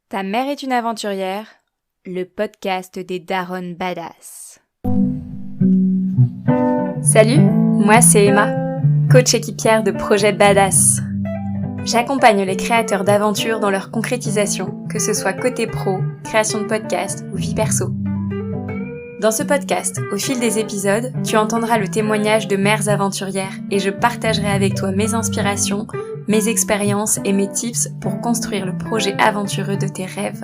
Ta mère est une aventurière, le podcast des Daronnes Badass. Salut, moi c'est Emma, coach équipière de Projet Badass. J'accompagne les créateurs d'aventures dans leur concrétisation, que ce soit côté pro, création de podcast ou vie perso. Dans ce podcast, au fil des épisodes, tu entendras le témoignage de mères aventurières et je partagerai avec toi mes inspirations, mes expériences et mes tips pour construire le projet aventureux de tes rêves.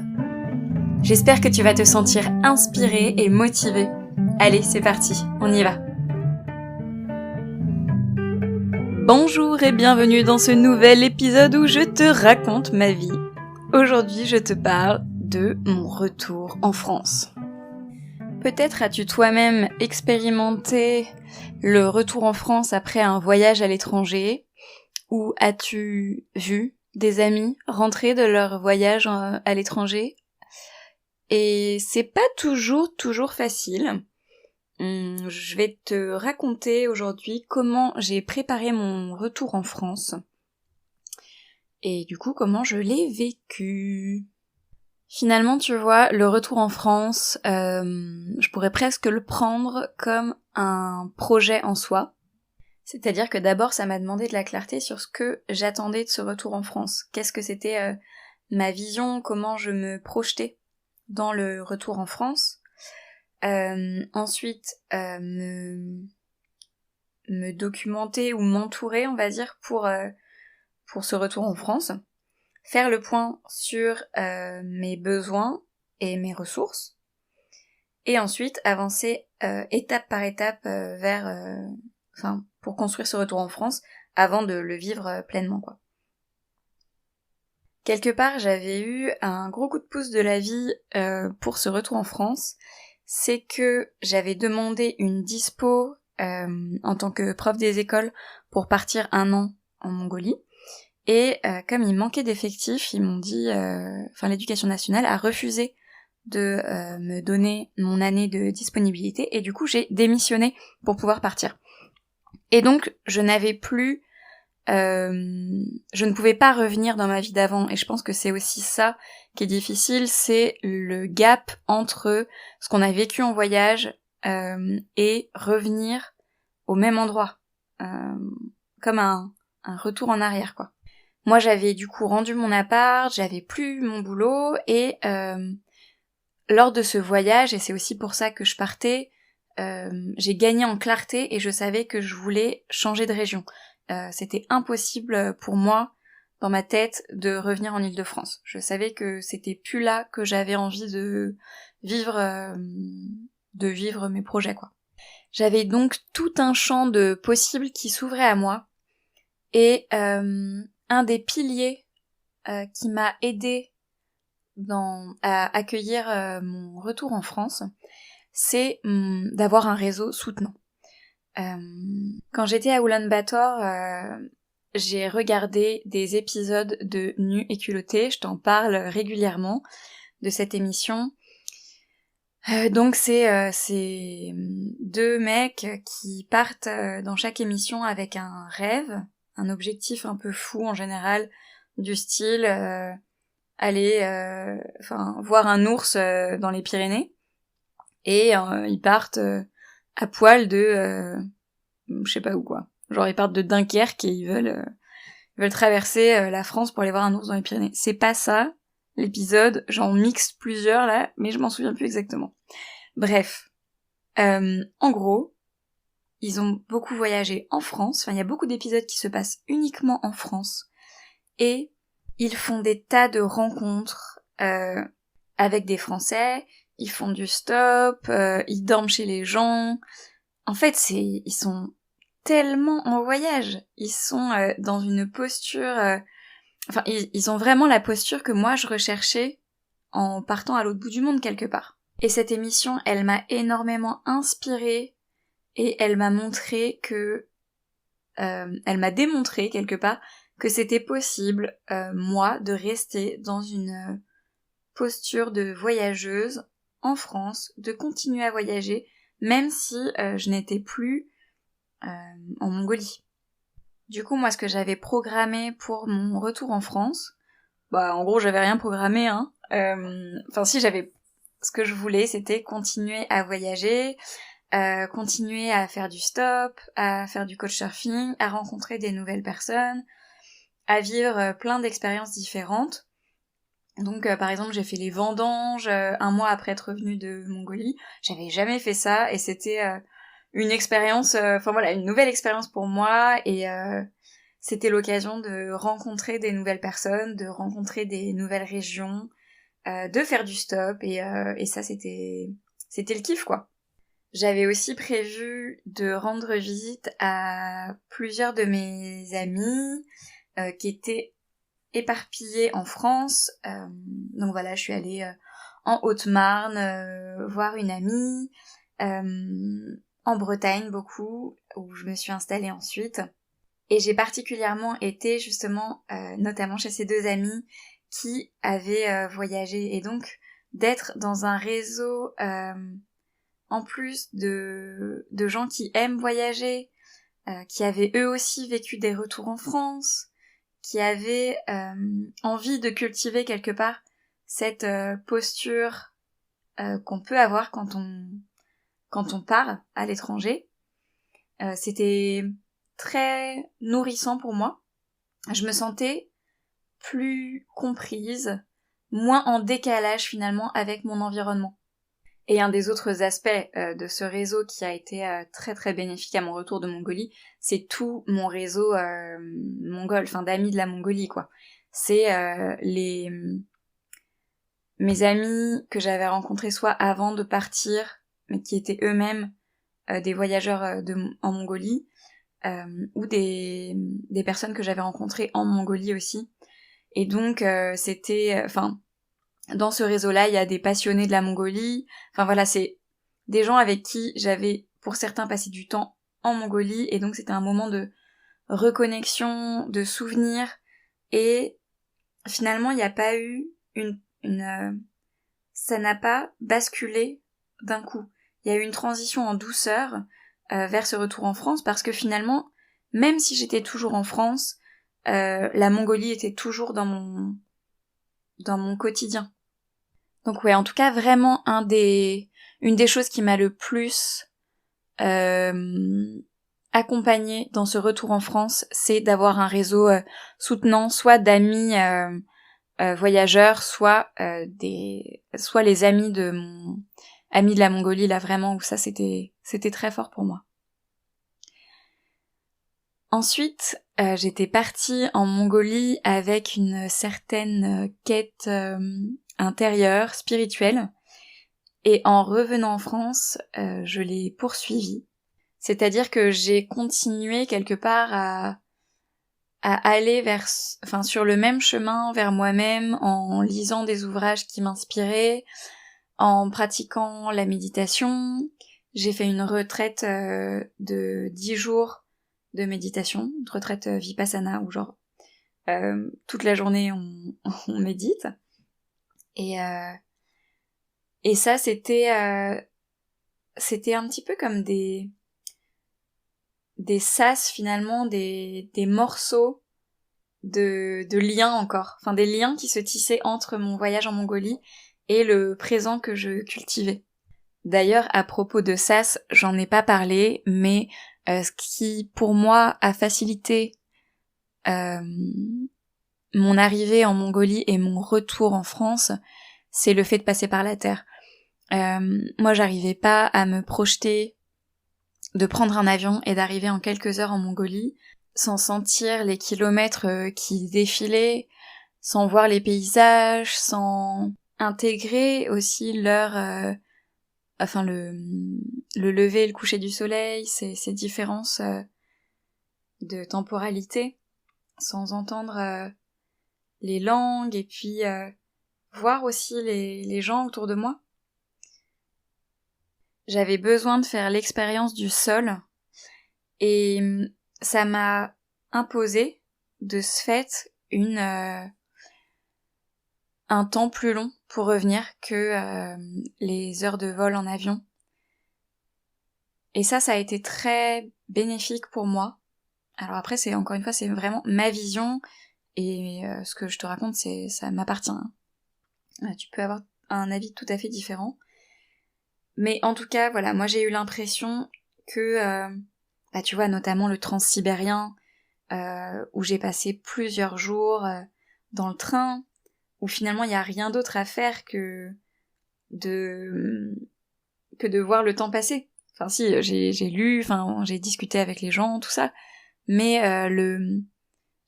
J'espère que tu vas te sentir inspiré et motivé. Allez, c'est parti, on y va. Bonjour et bienvenue dans ce nouvel épisode où je te raconte ma vie. Aujourd'hui, je te parle de mon retour en France. Peut-être as-tu toi-même expérimenté le retour en France après un voyage à l'étranger, ou as-tu vu des amis rentrer de leur voyage à l'étranger? Et c'est pas toujours facile. Je vais te raconter aujourd'hui comment j'ai préparé mon retour en France. Et du coup, comment je l'ai vécu. Finalement, tu vois, le retour en France, je pourrais presque le prendre comme un projet en soi. C'est-à-dire que d'abord, ça m'a demandé de la clarté sur ce que j'attendais de ce retour en France. Qu'est-ce que c'était ma vision, comment je me projetais dans le retour en France. Ensuite, me documenter ou m'entourer, on va dire, pour ce retour en France. Faire le point sur mes besoins et mes ressources. Et ensuite, avancer étape par étape pour construire ce retour en France avant de le vivre pleinement, quoi. Quelque part, j'avais eu un gros coup de pouce de la vie pour ce retour en France. C'est que j'avais demandé une dispo en tant que prof des écoles pour partir 1 an en Mongolie. Et comme il manquait d'effectifs, ils m'ont dit, l'éducation nationale a refusé de me donner mon année de disponibilité. Et du coup, j'ai démissionné pour pouvoir partir. Et donc, je ne pouvais pas revenir dans ma vie d'avant, et je pense que c'est aussi ça qui est difficile, c'est le gap entre ce qu'on a vécu en voyage et revenir au même endroit, comme un retour en arrière, quoi. Moi, j'avais du coup rendu mon appart, j'avais plus mon boulot, et lors de ce voyage, et c'est aussi pour ça que je partais, j'ai gagné en clarté et je savais que je voulais changer de région. C'était impossible pour moi, dans ma tête, de revenir en Île-de-France. Je savais que c'était plus là que j'avais envie de vivre mes projets, quoi. J'avais donc tout un champ de possibles qui s'ouvrait à moi, et un des piliers qui m'a aidé à accueillir mon retour en France, c'est d'avoir un réseau soutenant. Quand j'étais à Oulan-Bator, j'ai regardé des épisodes de Nu et culotté, je t'en parle régulièrement de cette émission. Donc c'est 2 mecs qui partent dans chaque émission avec un rêve, un objectif un peu fou en général, du style aller voir un ours dans les Pyrénées, et ils partent à poil de je sais pas où, quoi. Genre ils partent de Dunkerque et ils veulent traverser la France pour aller voir un ours dans les Pyrénées. C'est pas ça l'épisode, j'en mixe plusieurs là, mais je m'en souviens plus exactement. Bref, en gros, ils ont beaucoup voyagé en France, il y a beaucoup d'épisodes qui se passent uniquement en France, et ils font des tas de rencontres avec des Français, ils font du stop, ils dorment chez les gens. En fait, ils sont tellement en voyage, ils sont dans une posture... ils ont vraiment la posture que moi je recherchais en partant à l'autre bout du monde quelque part. Et cette émission, elle m'a énormément inspirée, et elle m'a montré que... elle m'a démontré quelque part que c'était possible, moi, de rester dans une posture de voyageuse en France, de continuer à voyager, même si je n'étais plus en Mongolie. Du coup, moi, ce que j'avais programmé pour mon retour en France, en gros, j'avais rien programmé, hein. Si j'avais... Ce que je voulais, c'était continuer à voyager, continuer à faire du stop, à faire du couchsurfing, à rencontrer des nouvelles personnes, à vivre plein d'expériences différentes. Donc par exemple j'ai fait les vendanges un mois après être revenue de Mongolie. J'avais jamais fait ça et c'était une expérience, une nouvelle expérience pour moi et c'était l'occasion de rencontrer des nouvelles personnes, de rencontrer des nouvelles régions, de faire du stop et ça c'était le kiff quoi. J'avais aussi prévu de rendre visite à plusieurs de mes amis qui étaient éparpillés en France. Donc voilà, je suis allée en Haute-Marne voir une amie, en Bretagne beaucoup, où je me suis installée ensuite. Et j'ai particulièrement été justement, notamment chez ces deux amis qui avaient voyagé. Et donc d'être dans un réseau en plus de gens qui aiment voyager, qui avaient eux aussi vécu des retours en France, qui avaient envie de cultiver quelque part cette posture qu'on peut avoir quand on part à l'étranger. C'était très nourrissant pour moi. Je me sentais plus comprise, moins en décalage finalement avec mon environnement. Et un des autres aspects de ce réseau qui a été très très bénéfique à mon retour de Mongolie, c'est tout mon réseau mongol, d'amis de la Mongolie quoi. C'est mes amis que j'avais rencontrés soit avant de partir, mais qui étaient eux-mêmes des voyageurs en Mongolie, ou des personnes que j'avais rencontrées en Mongolie aussi. Et donc dans ce réseau-là, il y a des passionnés de la Mongolie. C'est des gens avec qui j'avais, pour certains, passé du temps en Mongolie. Et donc, c'était un moment de reconnexion, de souvenirs. Et finalement, il n'y a pas eu ça n'a pas basculé d'un coup. Il y a eu une transition en douceur vers ce retour en France parce que finalement, même si j'étais toujours en France, la Mongolie était toujours dans mon quotidien. Donc ouais, en tout cas, vraiment une des choses qui m'a le plus accompagnée dans ce retour en France, c'est d'avoir un réseau soutenant, soit d'amis voyageurs, soit les amis de mon ami de la Mongolie, là vraiment, où ça c'était très fort pour moi. Ensuite, j'étais partie en Mongolie avec une certaine quête intérieure, spirituelle, et en revenant en France, je l'ai poursuivie. C'est-à-dire que j'ai continué quelque part à aller sur le même chemin vers moi-même, en lisant des ouvrages qui m'inspiraient, en pratiquant la méditation. J'ai fait une retraite de 10 jours de méditation, une retraite vipassana où toute la journée on médite. Et ça c'était un petit peu comme des sas finalement, des morceaux de liens encore, des liens qui se tissaient entre mon voyage en Mongolie et le présent que je cultivais. D'ailleurs, à propos de sas, j'en ai pas parlé, mais ce qui, pour moi, a facilité mon arrivée en Mongolie et mon retour en France, c'est le fait de passer par la terre. Moi, j'arrivais pas à me projeter de prendre un avion et d'arriver en quelques heures en Mongolie sans sentir les kilomètres qui défilaient, sans voir les paysages, sans intégrer aussi le lever et le coucher du soleil, ces différences de temporalité, sans entendre les langues et puis voir aussi les gens autour de moi. J'avais besoin de faire l'expérience du sol et ça m'a imposé de ce fait un temps plus long pour revenir que les heures de vol en avion. Et ça a été très bénéfique pour moi. Alors après, c'est vraiment ma vision et ce que je te raconte, ça m'appartient. tu peux avoir un avis tout à fait différent. Mais en tout cas, voilà, moi j'ai eu l'impression que, tu vois, notamment le transsibérien, où j'ai passé plusieurs jours dans le train, où finalement il n'y a rien d'autre à faire que de voir le temps passer. Enfin si, j'ai lu, enfin j'ai discuté avec les gens, tout ça, mais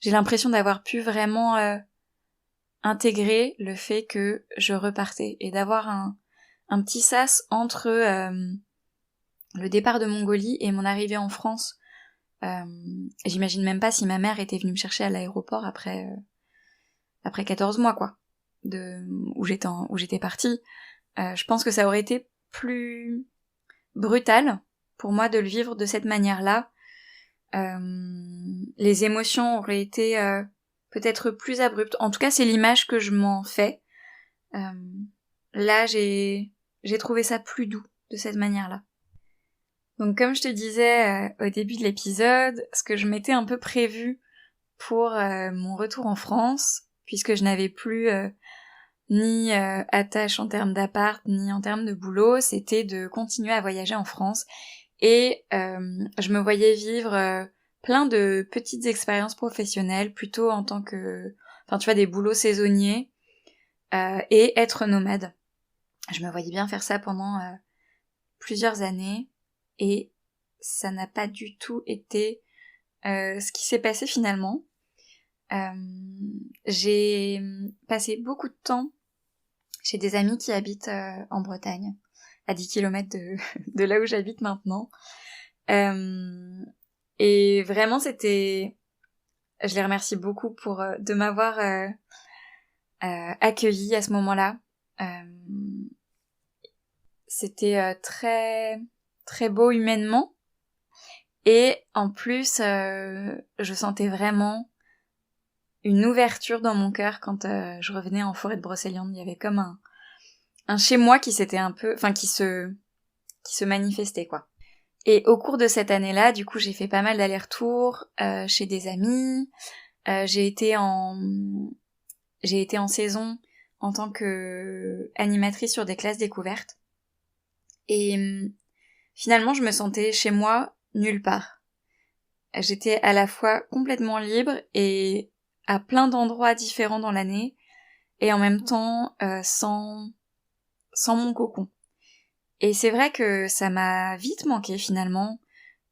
j'ai l'impression d'avoir pu vraiment intégrer le fait que je repartais et d'avoir un petit sas entre le départ de Mongolie et mon arrivée en France. J'imagine même pas si ma mère était venue me chercher à l'aéroport après 14 mois, quoi, où j'étais partie. Je pense que ça aurait été plus brutal pour moi de le vivre de cette manière-là. Les émotions auraient été peut-être plus abruptes. En tout cas, c'est l'image que je m'en fais. Là, j'ai trouvé ça plus doux de cette manière-là. Donc comme je te disais au début de l'épisode, ce que je m'étais un peu prévu pour mon retour en France, puisque je n'avais plus ni attache en termes d'appart, ni en termes de boulot, c'était de continuer à voyager en France. Et je me voyais vivre plein de petites expériences professionnelles, plutôt en tant que... Enfin, tu vois, des boulots saisonniers, et être nomade. Je me voyais bien faire ça pendant plusieurs années, et ça n'a pas du tout été ce qui s'est passé finalement. J'ai passé beaucoup de temps chez des amis qui habitent en Bretagne, à 10 km de là où j'habite maintenant. Et vraiment, c'était... Je les remercie beaucoup de m'avoir accueillie à ce moment-là. C'était très, très beau humainement. Et en plus, je sentais vraiment une ouverture dans mon cœur quand je revenais en forêt de Brocéliande. Il y avait comme un chez moi qui s'était un peu... Enfin, qui se manifestait, quoi. Et au cours de cette année-là, du coup, j'ai fait pas mal d'allers-retours chez des amis. J'ai été en saison en tant que animatrice sur des classes découvertes. Et finalement, je me sentais chez moi nulle part. J'étais à la fois complètement libre et à plein d'endroits différents dans l'année, et en même temps sans mon cocon. Et c'est vrai que ça m'a vite manqué finalement,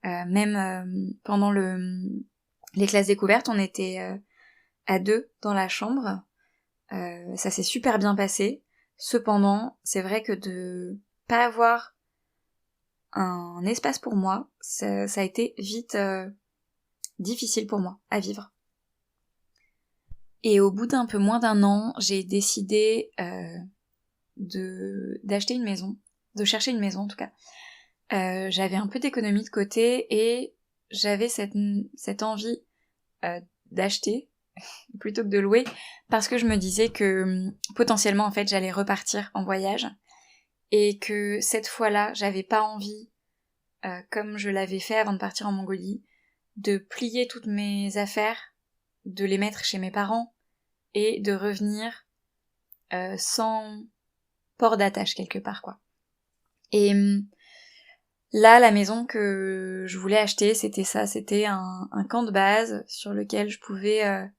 même pendant les classes découvertes, on était à 2 dans la chambre, ça s'est super bien passé. Cependant, c'est vrai que de pas avoir un espace pour moi, ça a été vite difficile pour moi à vivre. Et au bout d'un peu moins d'un an, j'ai décidé d'acheter une maison, de chercher une maison en tout cas. J'avais un peu d'économie de côté et j'avais cette envie d'acheter plutôt que de louer, parce que je me disais que potentiellement en fait j'allais repartir en voyage et que cette fois-là j'avais pas envie, comme je l'avais fait avant de partir en Mongolie, de plier toutes mes affaires, de les mettre chez mes parents et de revenir sans port d'attache quelque part, quoi. Et là, la maison que je voulais acheter, c'était ça, c'était un camp de base sur lequel je pouvais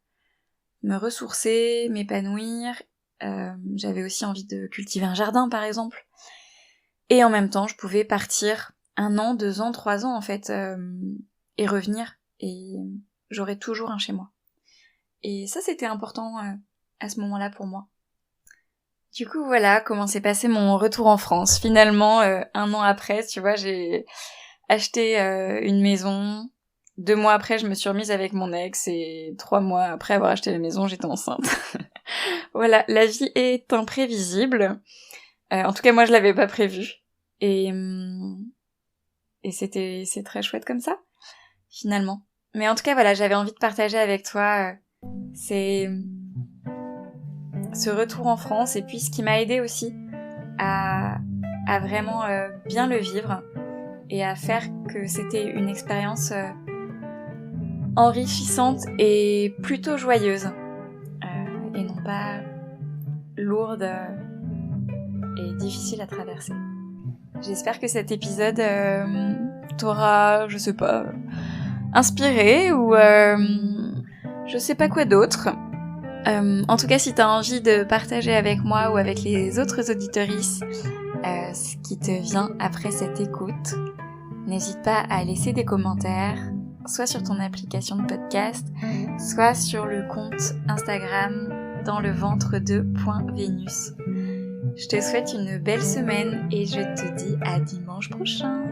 me ressourcer, m'épanouir. J'avais aussi envie de cultiver un jardin, par exemple. Et en même temps, je pouvais partir 1 an, 2 ans, 3 ans, en fait, et revenir. Et j'aurais toujours un chez moi. Et ça, c'était important à ce moment-là pour moi. Du coup, voilà comment s'est passé mon retour en France. Finalement, 1 an après, tu vois, j'ai acheté une maison. 2 mois après, je me suis remise avec mon ex, et 3 mois après avoir acheté la maison, j'étais enceinte. Voilà, la vie est imprévisible. En tout cas, moi, je l'avais pas prévu. Et c'est très chouette comme ça, finalement. Mais en tout cas, voilà, j'avais envie de partager avec toi ce retour en France, et puis ce qui m'a aidé aussi à vraiment bien le vivre et à faire que c'était une expérience enrichissante et plutôt joyeuse, et non pas lourde et difficile à traverser. J'espère que cet épisode t'aura, je sais pas, inspiré ou je sais pas quoi d'autre. En tout cas, si t'as envie de partager avec moi ou avec les autres auditorices ce qui te vient après cette écoute, n'hésite pas à laisser des commentaires, soit sur ton application de podcast, soit sur le compte Instagram dansleventre2.venus. Je te souhaite une belle semaine et je te dis à dimanche prochain.